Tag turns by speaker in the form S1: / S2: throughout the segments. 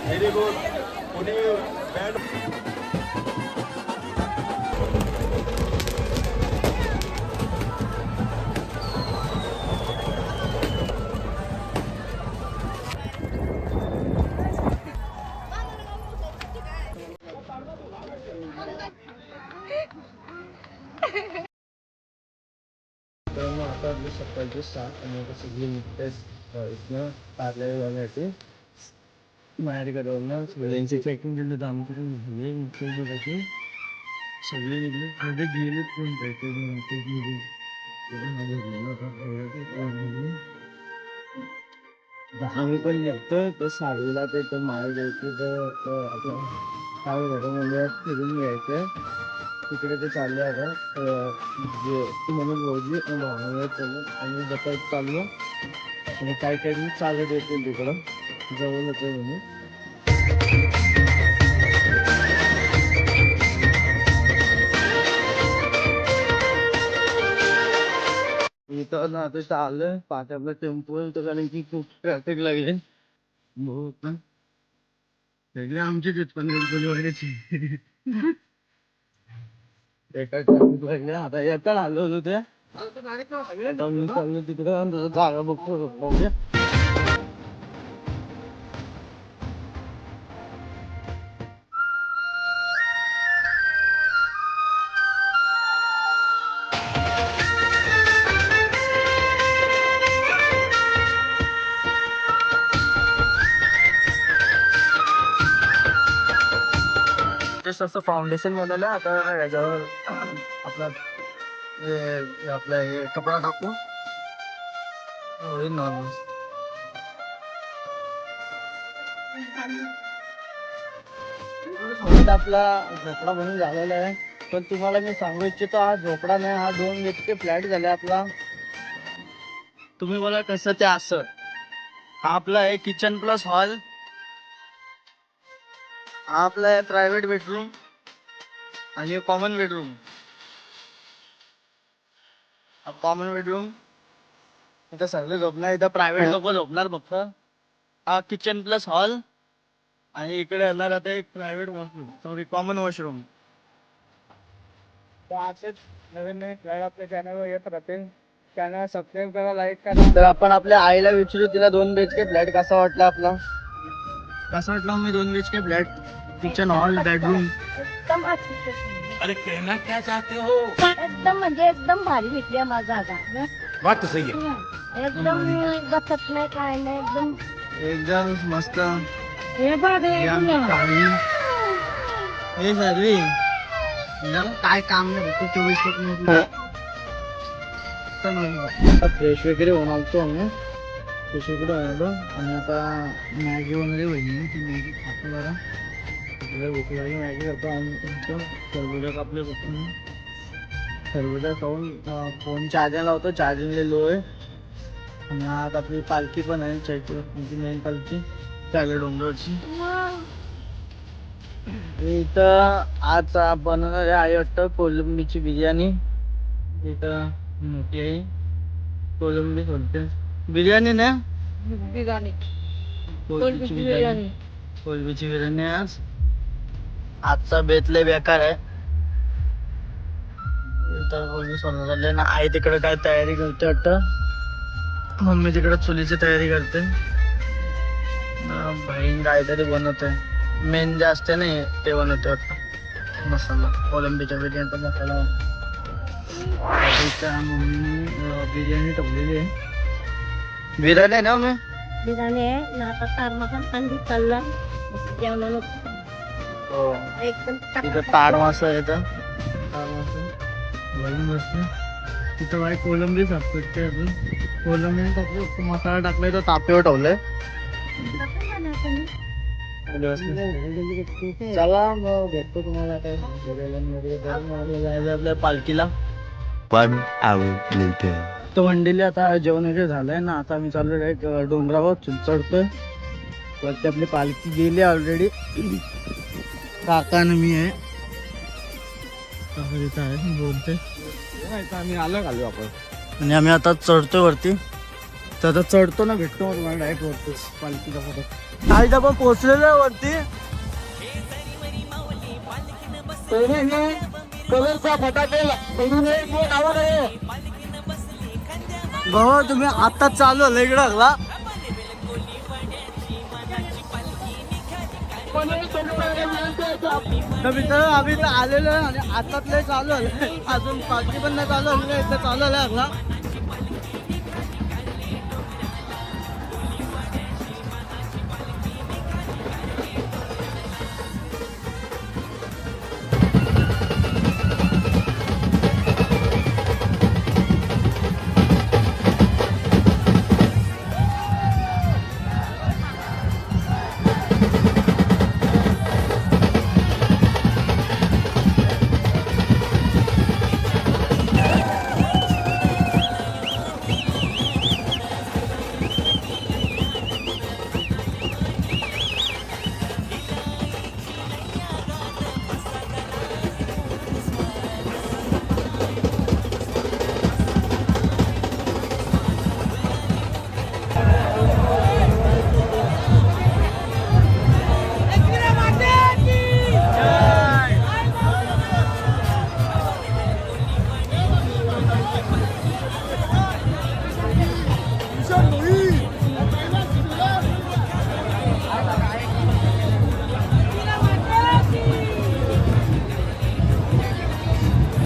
S1: Very good. कोणी band तर मग आता आपली सकाळची 7 आणि आता सगळी निघतेच इथनं पार्लर जाण्यासाठी बाहेर कडवलं सगळ्यांची पॅकिंग केलं दाम करून झाले निघते सगळे निघले म्हणजे गेले कोण आम्ही पण निघतो तर साडीला ते तर माळ घ्यायची तर आपलं काय घडं म्हणजे फिरून घ्यायचं तिकडे ते चालले आता जे म्हणून रोजी आणि जपत चाललो आणि काही काही चालत येतील तिकडं जवळ होतं म्हणून. इथं ना आता चाललं पाच आपला टेम्पो तर कारण की खूप ट्रॅफिक लागले बहुत सगळे आमचेच आहेत पण वगैरेची एका ट्रॅफिक लागले आता येता आलो होतो ते मी चाललो तिकडं जागा बघतो. जस्ट असं फाउंडेशन बनवलं आता याच्यावर आपला आपला हे कपडा टाकू नॉर्मल आपला झोपडा म्हणून झालेला आहे पण तुम्हाला मी सांगू इच्छितो हा झोपडा नाही हा 2 BHK फ्लॅट झाला आपला. तुम्ही बोला कसं ते असं हा आपला आहे किचन प्लस हॉल हा आपला आहे प्रायव्हेट बेडरूम आणि कॉमन बेडरूम. कॉमन बेडरूम इथं सगळे झोपणार इथं प्रायव्हेट लोक झोपणार फक्त. हा किचन प्लस हॉल आणि इकडे येणार आता एक private washroom sorry common washroom. तर असेच नवीन नवीन फ्लॅट आपल्या चॅनलवर येत राहतील. चॅनल सबस्क्राईब करा लाईक करा. तर आपण आपल्या आईला विचारू तिला 2 BHK फ्लॅट कसा वाटला आपला कसा वाटला मी 2 BHK flat kitchen hall bedroom.
S2: एकदम अच्छी.
S1: अरे कहना क्या चाहते हो
S2: एकदम म्हणजे एकदम भारी भेटली माझा जागा.
S1: बात तो सही है
S2: एकदम बसत नाही काय नाही एकदम
S1: एकदम मस्त.
S2: हे बघ
S1: हे सर्वी काय काम नाही होतं 24 आता फ्रेश वगैरे होऊन आलतो आम्ही फ्रेश वगैरे आलो आणि आता मॅगी वगैरे होईल ती मॅगी खातो जरा तिकडे भूक लागली मॅगी करतो आणि तुमचं खरबुजा कापले बघतो खरबुजा खाऊन फोन चार्जिंग लावतो चार्जिंग लो आहे. आणि आज आपली पालखी पण आहे चैत्र मेन पालखी त्याला डोंगरची इथं आज बनवणार आहे वाटतं कोलंबीची बिर्याणी. इथं मोठी आहे कोलंबी बोलते बिर्याणी ना
S2: बिर्याणी
S1: कोलंबीची बिर्याणी कोलंबीची बिर्याणी आज आजचा बेत लय बेकार आहे. तर कोलंबी सोडून झाले ना आई तिकडे काय तयारी करते वाटतं मम्मी तिकडे चुलीची तयारी करते बहीण काहीतरी बनवते मेन जे असते ना ते बनवते वाटतं मसाला कोलंबीच्या बिर्याणीचा मसाला. मम्मी बिर्याणी टाकलेली आहे बिर्याणी आहे ना मी
S2: बिर्याणी आहे आता तार मसाला कांदी चालला जेवणाला
S1: हो
S2: एकदम
S1: तिथं ताड मासा येतं ताड मासा बहीण बसते तिथं बाई कोलंबी सापडते अजून कोलंबी टाकले मसाला टाकलाय तर तापेवर ठेवलंय. चला मग भेटतो तुम्हाला काय जायचं आपल्या पालखीला.
S3: 1 hour later.
S1: तो मंडळी आता जेवण वगैरे झालंय ना आता आम्ही चाललो डायरेक्ट डोंगरावर चढतोय वरती आपली पालखी गेली ऑलरेडी काका आणि मी आहे इथं आहे बोलते आम्ही आलो आपण आणि आम्ही आता चढतोय वरती तर आता चढतो ना भेटतो मग तुम्हाला डायरेक्ट वरतीच पालखीचा फोटो आज आपण पोहोचलेलो आहे वरती कलरचा फटाके भाऊ तुम्ही आता चालू आलं इकडे लागला तर मित्रांनो आम्ही इथं आलेलो आहे आणि आताच चालू आलं अजून पालखी पण नाही चालू आली इथं चालू आलं लागला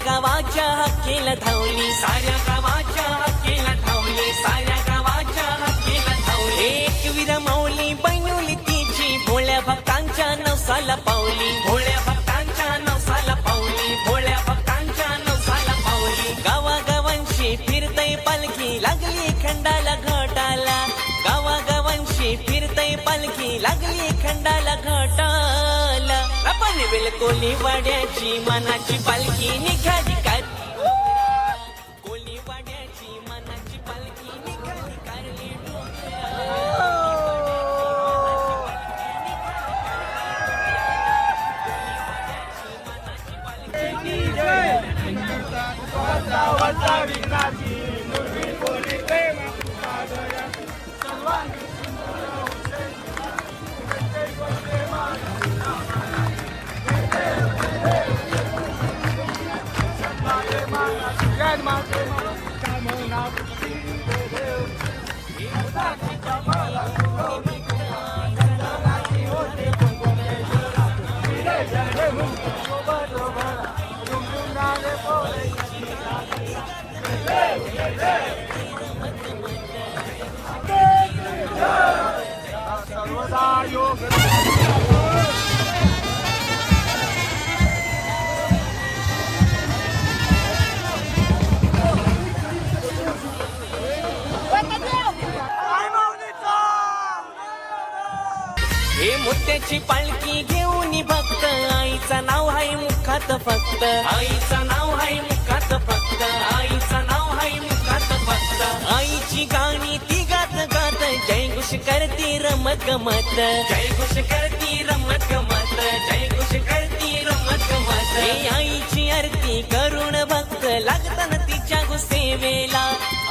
S4: गावाच्या हक्कीला धावली साऱ्या गावाच्या हक्कीला धावली साऱ्या गावाच्या हक्कीला धावली एक विरमावली बनवली तिची भोळ्या भक्तांच्या नवसाला पावली भोळ्या भक्तांच्या नवसाला पावली भोळ्या भक्तांच्या नवसाला पावली गावागावांशी फिरतय पालखी लागली खंडाला घाटाला गावागावांशी फिरतय पालखी लागली खंडाला घाटाला आपण कोली वाड्याची मनाची पालखी निघाली काय कोली वाड्याची मनाची पालखी निघाली कारली हे मोत्याची पालखी घेऊन भक्त आईचं नाव आहे मुखात फक्त आईचं नाव आहे मुखात फक्त आईचं नाव आहे मुखात फक्त आईची गाणी ती गात गात जय घोष करती रमत गमत जय घोष करती रमत गमत जय घोष करती रमत गमत हे आईची आरती करुण भक्त लागताना तिच्या गुसेवेला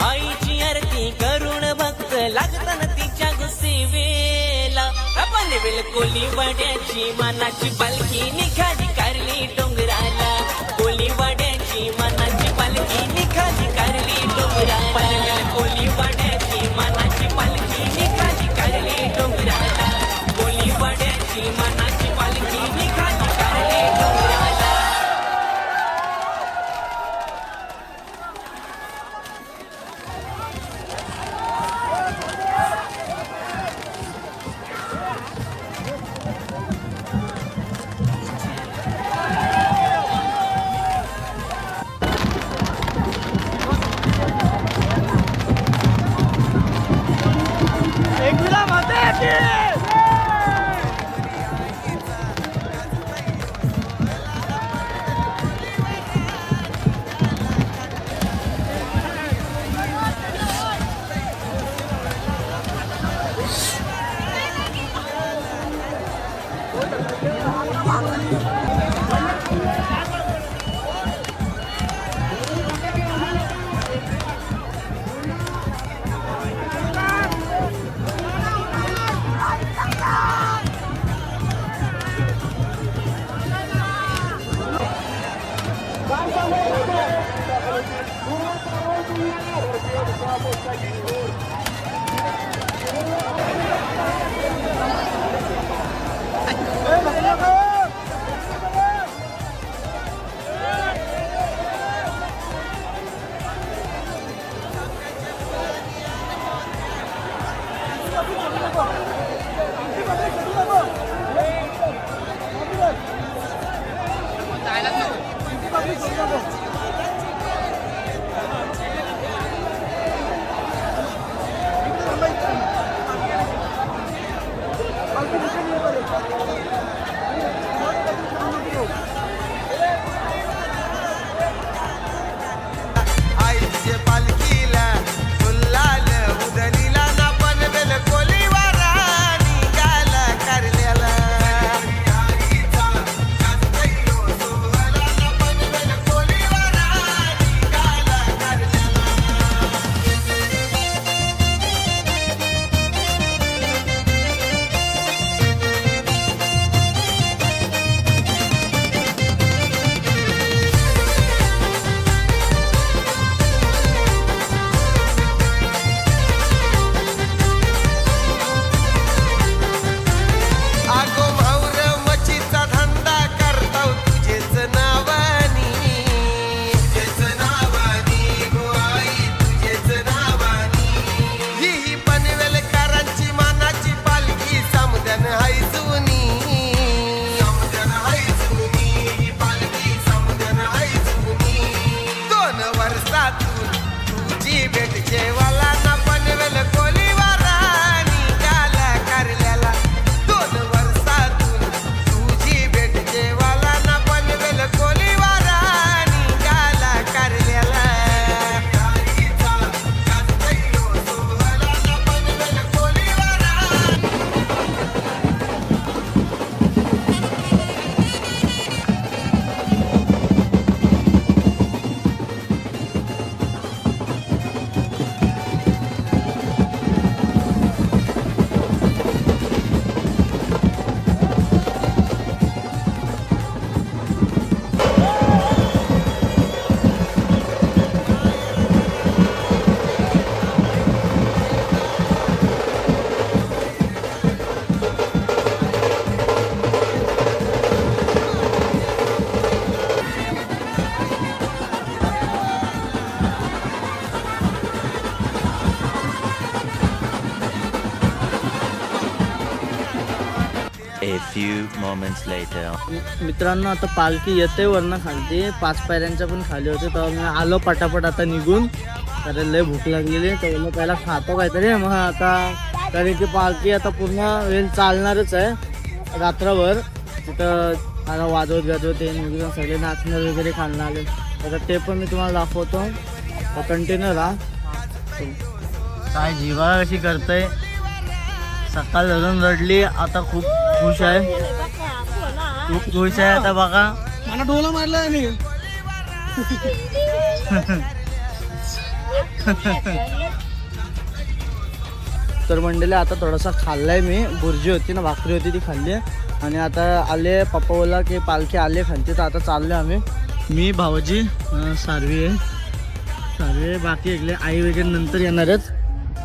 S4: आईची आरती करुण भक्त लागताना तिच्या गुसेवेला आपण कोली वाड्याची मनाची पालखी निघाली कारली डोंगराला कोली वाड्याची मनाची पालखी निघाली कारली डोंगराला कोली वाड्याची मनाची पालखी निघाली कारली डोंगराला कोली वाड्याची मनाची पालखी निघाली कारली डोंगराला
S5: आईचे पालखीला फुलाल उदलीला ना पनवेल कोलीवारा निघाला कारल्याला आईचा कास्तैयो सोहळा ना पनवेल कोलीवारा निघाला कारल्याला आगो भाऊर मच्छीचा धंदा करताव तुझेच नावानी गो आई तुझेच नावानी ही पनवेलकरांची मानाची पालखी समजन हाय जुनी ही पालखी समजन हाय जुनी 2 वर्षातून तुझी भेट जेवाला ना पनवेल कोलीवारा निघाला कारल्याला 2 वर्षातून तुझी भेट जेवाला ना पनवेल कोलीवारा निघाला कारल्याला आईचा कास्तैयो सोहळा ना Panvel कोलीवारा
S3: A few moments later.
S1: मित्रांनो आता पालखी येते वरनं खालती 5 पायऱ्यांच्या पण खाली होते तेव्हा मी आलो पटापट आता निघून कारण लय भूक लागलेली तर बोललो पहिला खातो काहीतरी मग आता कारण की पालखी आता पूर्ण वेळ चालणारच आहे रात्रभर तिथं आता वाजवत गाजवत येईन वगैरे सगळे नाचणार वगैरे खाणार आले आता ते पण मी तुम्हाला दाखवतो कंटिन्यू राहा काय जीवा कशी करतंय सकाळ धरून रडली आता खूप खुश आहे खूप खुश आहे आता बघा मला डोला मारला आणि तर मंडळी आता थोडासा खाल्लाय मी बुर्जी होती ना भाकरी होती ती खाल्ली आणि आता आले पप्पा बोला की पालखी आले खालची तर आता चालले आम्ही मी भाऊजी सारवी आहे बाकी ऐकले आई वगैरे नंतर येणारच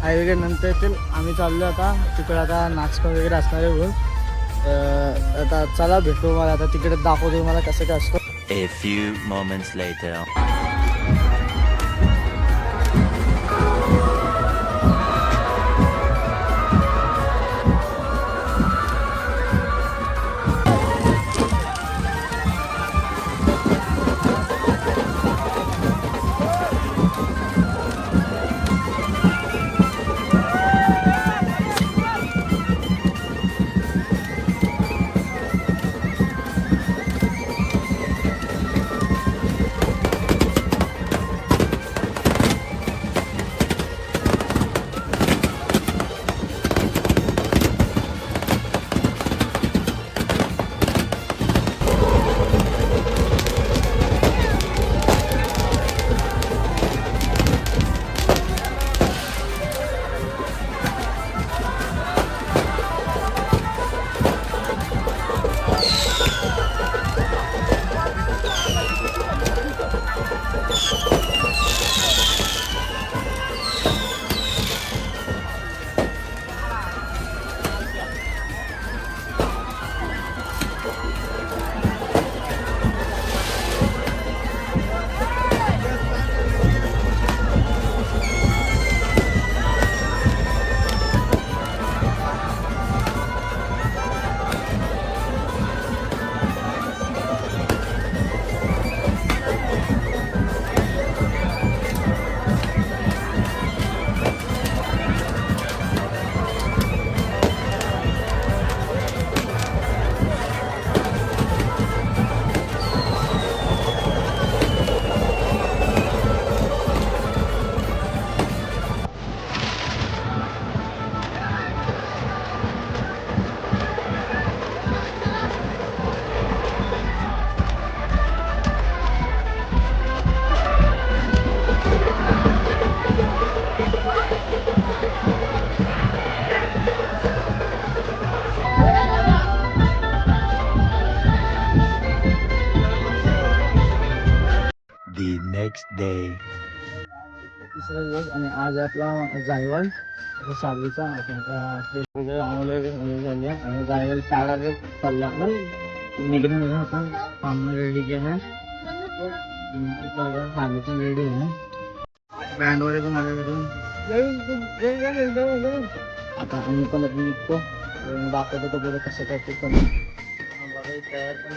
S1: आई वगैरे नंतर येतील आम्ही चाललो आता तिकडे आता नाचका वगैरे असणार आहे बोल आता चला भेटू मला आता तिकडे दाखवतो मला कसं काय असतं
S3: A few moments later. next day.
S1: तिसरा दिवस आणि आज आपला जायवल साडीचा झाली आणि जायवल शाळा चालला निघून आपण सामने रेडी केलं साडीचं रेडी आहे बँड वगैरे पण माझ्याकडून आता आम्ही पण निघतो दाखवतो तो पुढे कसं काय ते पण तयार पण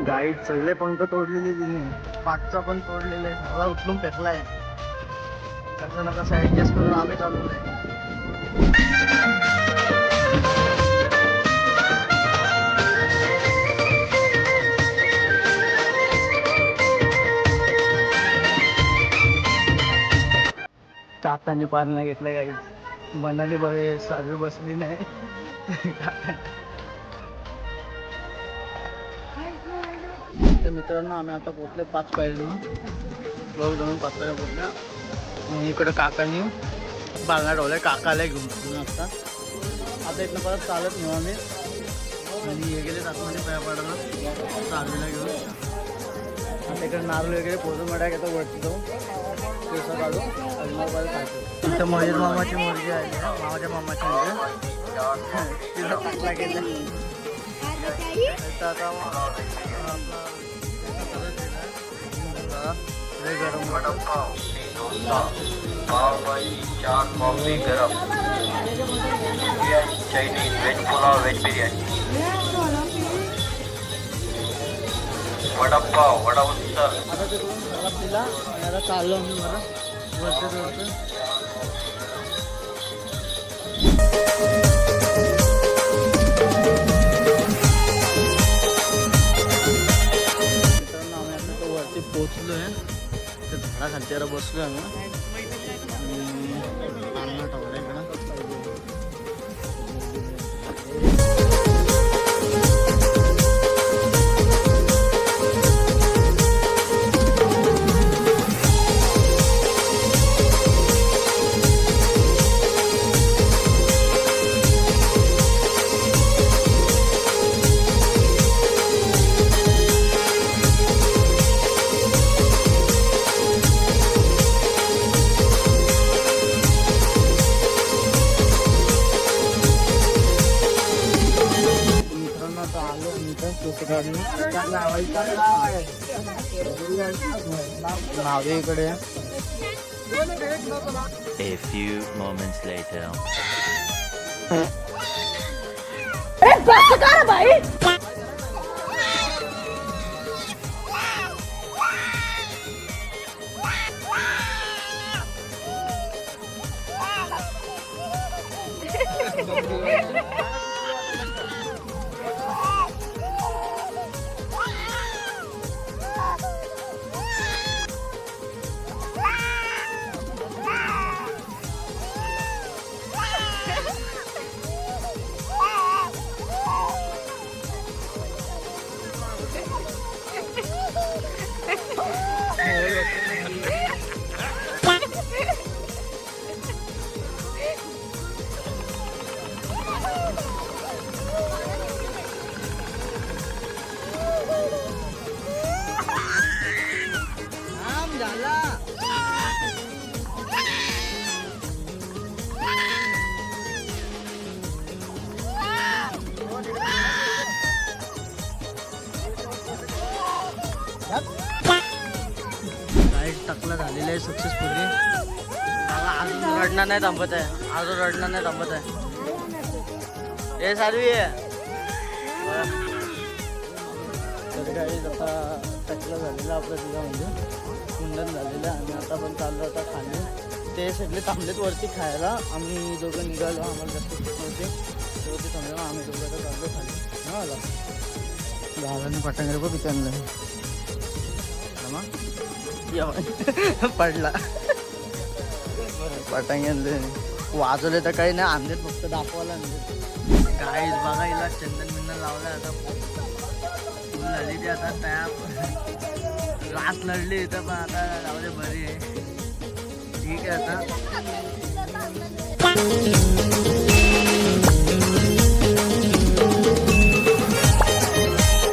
S1: गाईड सगळे पंख तोडलेले तिने पाठचा पण तोडलेला आहे सगळा उचलून फेकलाय कसं ना कसं ऍडजस्ट करून आम्ही चालू काकांनी पार नाही घेतलं गाईड मनाली बरे साजरी बसली नाही तर मित्रांनो आम्ही आता पोहोचले 5 पायऱ्यांना बघ जाऊन 5 पायऱ्या पोहोचल्या आणि इकडे काकांनी बांगडा ठेवलाय काकाला घेऊन आता इथनं परत चालत नेऊ आम्ही आणि हे गेले आतमध्ये पाया पाडायला चालवीला घेऊन आता इकडे नारळ वगैरे पोहोचून मड्या घेतो वरती जाऊन केस काढू आणि मोबाईल काढतो इथं मयूर मामाची मुलगी आहे मामाच्या मामाची मुलगी तिला टाकला गेला गरम
S6: वडापाव पाव भाजी 4 कॉफी गरम Chinese veg pulao veg biryani vada pav vada उत्तर
S1: आता तिकडून खराब दिला आणि आता चाललो आम्ही मला वरचं वरती पोचलो आहे त्या झाडाखालची जरा बसलो आम्ही आणि ठेवला इकडं नावेकडे
S3: A few moments later.
S1: टकला झालेला आहे सक्सेसफुली अजून रडणं नाही थांबत आहे हे सारवी तर काही आता टचला झालेला आपलं तिला म्हणजे मुंडन झालेलं आणि आता पण चाललो होता खाली. ते सगळे थांबलेत वरती खायला. आम्ही दोघं निघालो, आम्हाला जास्त भूक नव्हती ते समजा आम्ही दोघं आता चाललो खाली. हा आला गावाने पटांगरे बघ किती आणलं पडला पटांगे आणले वाजवले तर काही नाही आणले फक्त दाखवायला आणले. काही बघा हिला चंदन बिंदन लावलं आता फुल झाली ती आता त्या रास लढली इथं पण आता लावले बरी आहे. ठीक आहे आता